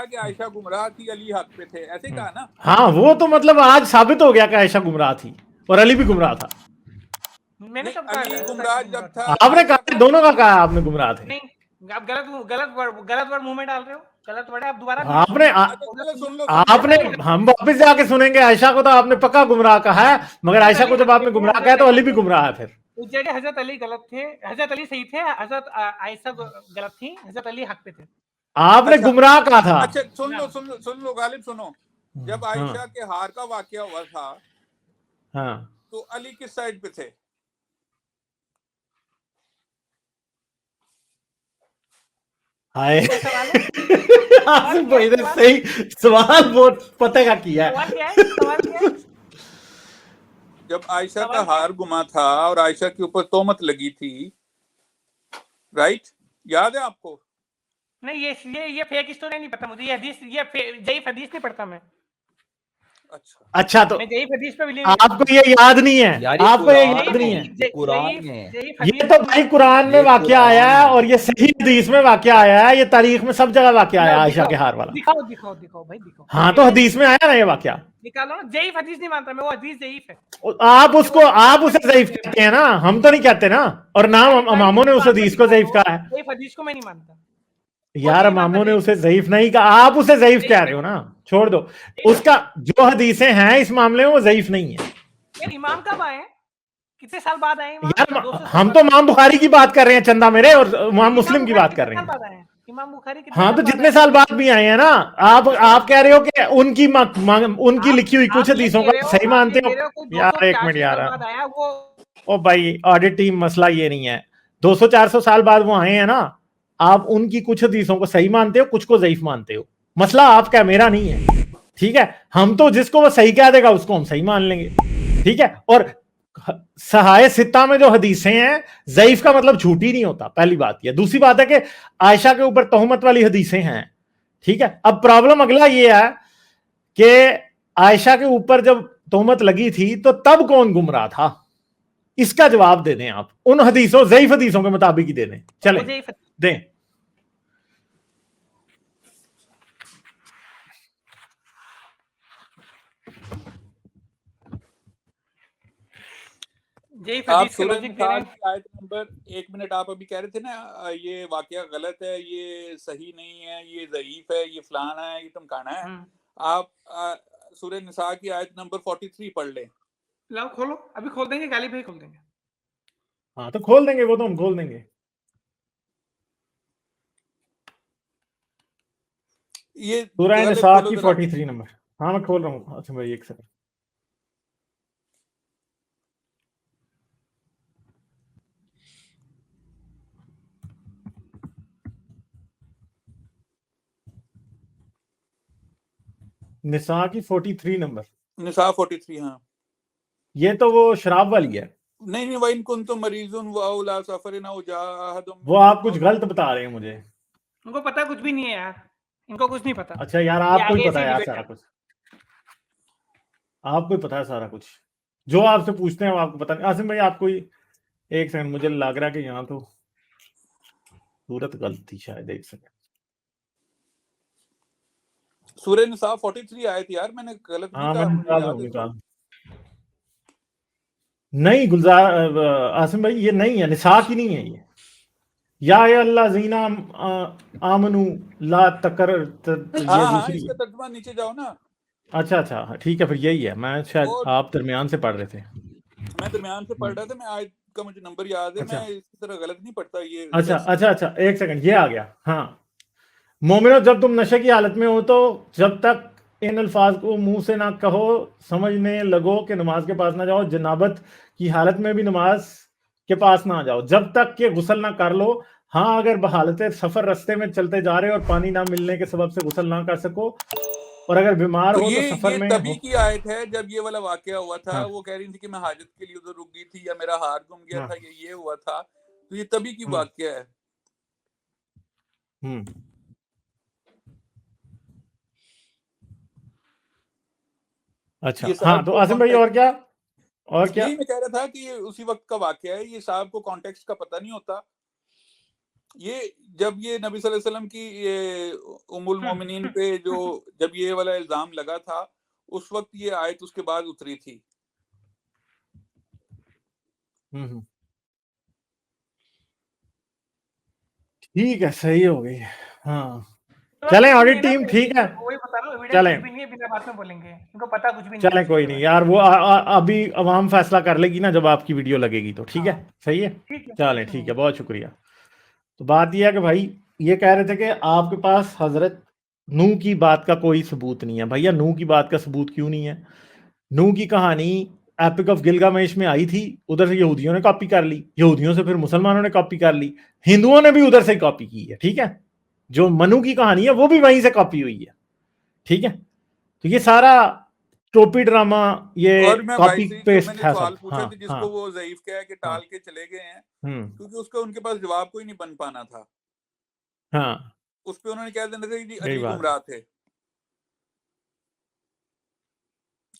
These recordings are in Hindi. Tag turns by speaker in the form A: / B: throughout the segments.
A: कहा कि आयशा गुमराह थी, अली हक पे थे, ऐसे कहा ना?
B: हाँ, वो तो मतलब आज साबित हो गया कि आयशा गुमराह थी और अली भी गुमराह था।
C: मैंने कब कहा
A: अली गुमराह जब था,
B: आपने कहा, दोनों का कहा आपने गुमराह थे।
C: नहीं, आप गलत वर्ड मुंह में डाल रहे हो, गलत वर्ड है, आप दोबारा
B: आपने हम वापस जाके सुनेंगे। आयशा को तो आपने पक्का गुमराह कहा है, मगर आयशा को जब आपने गुमराह कहा तो अली भी गुमराह है। फिर
C: जगह हजरत अली गलत थे, हजरत अली सही थे, हजरत आयशा गलत थी, हजरत अली हक पे थे।
B: आपने गुमराह कहा था।
A: अच्छा सुन लो गालिब, सुनो। जब आयशा के हार का वाकया हुआ था,
B: हाँ,
A: तो अली किस साइड पे थे?
B: हाय आसिफ भाई ने सही सवाल बहुत पते का किया है।
C: सवाल क्या है?
A: जब आयशा का हार गुमा था और आयशा के ऊपर तोहमत लगी थी, राइट, याद है आपको?
C: नहीं, ये फेक स्टोरी नहीं पता मुझे, ये हदीस, ये ज़ईफ हदीस नहीं पढ़ता मैं।
B: अच्छा, तो आपको ये याद नहीं है? आपको ये याद नहीं है?
D: कुरान में
B: ये तो भाई कुरान में वाकया आया है, और ये सही हदीस में वाकया आया है, ये तारीख में सब जगह वाकया आया आयशा के हार वाला।
C: दिखाओ भाई, दिखाओ।
B: हाँ, तो हदीस में आया ना ये वाकया।
C: निकालो ना। ज़ईफ हदीस नहीं मानता मैं, वो हदीस ज़ईफ है।
B: आप उसे ज़ईफ कहते हैं ना, हम तो नहीं कहते ना। और नाम इमामों ने उस हदीस को ज़ईफ कहा है।
C: ज़ईफ हदीस को मैं नहीं मानता
B: यार, इमामों ने उसे ज़ईफ नहीं कहा, आप उसे ज़ईफ कह रहे हो ना। छोड़ दो उसका, जो हदीसें हैं इस मामले में वो ज़ईफ नहीं है।
C: यार इमाम कब आए? कितने साल बाद आए इमाम?
B: यार हम तो इमाम बुखारी की बात कर रहे हैं, चंदा मेरे, और इमाम मुस्लिम की बात कर रहे हैं।
C: इमाम बुखारी
B: हाँ, तो जितने साल बाद भी आए हैं ना। आप कह रहे हो कि उनकी लिखी हुई कुछ हदीसों का सही मानते हो? यार एक मिनट यार, ओ भाई, ऑडिट टीम, मसला ये नहीं है। 200-400 साल बाद वो आए हैं ना, आप उनकी कुछ हदीसों को सही मानते हो, कुछ को ज़ईफ मानते हो। मसला आपका, मेरा नहीं है। ठीक है, हम तो जिसको वो सही कह देगा उसको हम सही मान लेंगे। ठीक है, और सहाय सित्ता में जो हदीसें हैं, ज़ईफ का मतलब झूठी नहीं होता, पहली बात यह। दूसरी बात है कि आयशा के ऊपर तोहमत वाली हदीसें हैं। ठीक है, अब प्रॉब्लम अगला ये है कि आयशा के ऊपर जब तोहमत लगी थी तो तब कौन गुमराह था? इसका जवाब दे दें आप, उन हदीसों, ज़ईफ हदीसों के मुताबिक ही दे दें। चलें, दें।
A: आप सूरह निसा की आयत नंबर 1 मिनट, आप अभी कह रहे थे ना ये वाकया गलत है, ये सही नहीं है, ये ज़ईफ है, ये फलाना है, ये टमकाना है। आप सूरह निसा की आयत नंबर 43 पढ़ लें।
C: लाओ खोलो, अभी खोल देंगे, गालिब भाई खोल देंगे।
B: हाँ, तो खोल देंगे, वो तो हम खोल देंगे।
A: ये
B: सूरह निसा की 43 नंबर। हाँ, मैं खोल रहा हूँ। अच्छा भाई, एक सेकंड। निसा की 43 नंबर।
A: निसा 43, हाँ।
B: ये तो वो शराब वाली है।
A: नहीं, वइन कुंतुम मरीजुन व औला सफरिन औ जाहदुम।
B: वो आप कुछ गलत बता रहे हैं मुझे।
C: उनको पता कुछ भी नहीं है यार, इनको कुछ नहीं पता।
B: अच्छा यार, आपको ही पता है यार सारा कुछ, आपको ही पता है सारा कुछ। जो आपसे पूछते हैं वो आपको पता नहीं। आसिम भाई, आपको ही एक सेकंड, मुझे लग रहा है कि यहाँ तो सूरत गलत थी शायद। एक सेकंड,
A: सूरह निसा 43 आयत यार, मैंने गलत नहीं कहा, मुझे याद है।
B: नहीं गुलजार, आसिम भाई, ये नहीं है, निसा की नहीं है ये। या अल्लाह जीना आमनु ला तकर, ये दूसरी।
A: इसका तर्जुमा नीचे जाओ ना।
B: अच्छा, ठीक है, फिर यही है। मैं शायद आप दरमियान से पढ़ रहे थे।
A: मैं दरमियान से पढ़ रहा था, मैं आयत का मुझे नंबर याद है। मैं इस तरह गलत नहीं पढ़ता ये।
B: अच्छा, एक सेकंड, ये आ गया। हाँ, मोमिनो, जब तुम नशे की हालत में हो तो जब तक इन अल्फाज को मुंह से ना कहो, समझने लगो कि नमाज के पास ना जाओ, जनाबत की हालत में भी नमाज के पास ना जाओ, जब तक कि गुसल ना कर लो। हाँ, अगर बहालत सफर रास्ते में चलते जा रहे और पानी ना मिलने के सबब से गुसल ना कर सको, और अगर बीमार हो तो सफर में
A: तभी की आयत है जब ये वाला वाकया हुआ था। हाँ। वो कह रही थी कि मैं हाजत के लिए उधर रुक गई थी, या मेरा हाथ गुम गया था, ये हुआ था। तो ये तभी की वाकया है।
B: अच्छा, हाँ, तो आसिम भाई, और क्या?
A: यही मैं कह रहा था कि ये उसी वक्त का वाकया है। ये साहब को कॉन्टेक्स्ट का पता नहीं होता। ये जब ये नबी सल्लल्लाहु अलैहि वसल्लम की ये उम्मुल मोमिनीन पे जो जब ये वाला इल्जाम लगा था, उस वक्त ये आयत उसके बाद उतरी थी।
B: ठीक है, सही हो गई। हाँ चलें, ऑडिट टीम ठीक है,
C: वही बता रहा हूं,
B: चलें,
C: कुछ भी नहीं है, बिना बात में बोलेंगे, उनको पता कुछ भी नहीं।
B: चलें कोई नहीं यार, वो अभी अवाम फैसला कर लेगी ना जब आपकी वीडियो लगेगी तो। ठीक है, सही है, चलें ठीक है, बहुत शुक्रिया। तो बात यह है कि भाई ये कह रहे थे कि आपके पास हजरत नूह की बात का कोई सबूत नहीं है। भैया नूह की बात का सबूत क्यों नहीं है? नूह की कहानी एपिक ऑफ गिलगामेश में आई थी, उधर से यहूदियों ने कॉपी कर ली, यहूदियों से फिर मुसलमानों ने कॉपी कर ली, हिंदुओं ने भी उधर से कॉपी की है। ठीक है, जो मनु की कहानी है वो भी वहीं से कॉपी हुई है। ठीक है, तो ये सारा टोपी ड्रामा, ये कॉपी पेस्ट है सब।
A: पूछा था जिसको वो ज़ईफ कहा कि टाल के चले गए हैं, क्योंकि उसका उनके पास जवाब कोई नहीं बन पाना था।
B: हाँ,
A: उस पे उन्होंने कह देना था कि अली गुमराह थे,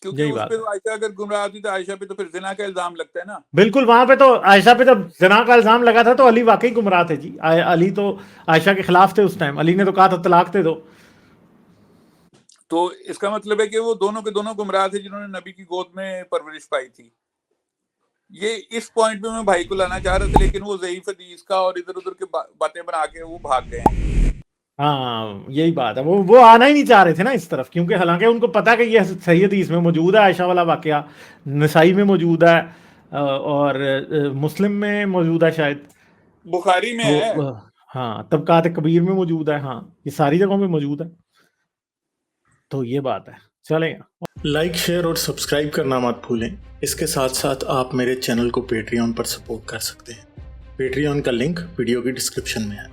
A: क्योंकि उस पे तो आयशा अगर गुमराह थी तो आयशा पे तो फिर जिना का इल्जाम लगता है ना।
B: बिल्कुल, वहां पे तो आयशा पे जब जिना का इल्जाम लगा था तो अली वाकई गुमराह थे जी। अली तो आयशा के खिलाफ थे उस टाइम, अली ने तो कहा था तलाक दे दो।
A: तो इसका मतलब है कि वो दोनों के दोनों गुमराह थे जिन्होंने नबी की गोद में परवरिश पाई थी। ये इस पॉइंट पे मैं भाई को लाना चाह रहा था, लेकिन वो ज़ईफ हदीस का और इधर उधर के बातें बना के वो भाग गए।
B: हाँ यही बात है, वो आना ही नहीं चाह रहे थे ना इस तरफ, क्योंकि हालांकि उनको पता कि ये सही हदीस में मौजूद है, आयशा वाला वाकया नसाई में मौजूद है और मुस्लिम में मौजूद है, शायद
A: बुखारी में है।
B: हाँ, तबकात कबीर में मौजूद है। हाँ, ये सारी जगहों में मौजूद है। तो ये बात है, चलेगा।
D: लाइक, शेयर और सब्सक्राइब करना मत भूलें। इसके साथ साथ आप मेरे चैनल को पेट्रियन पर सपोर्ट कर सकते हैं। पेट्रियन का लिंक वीडियो की डिस्क्रिप्शन में है।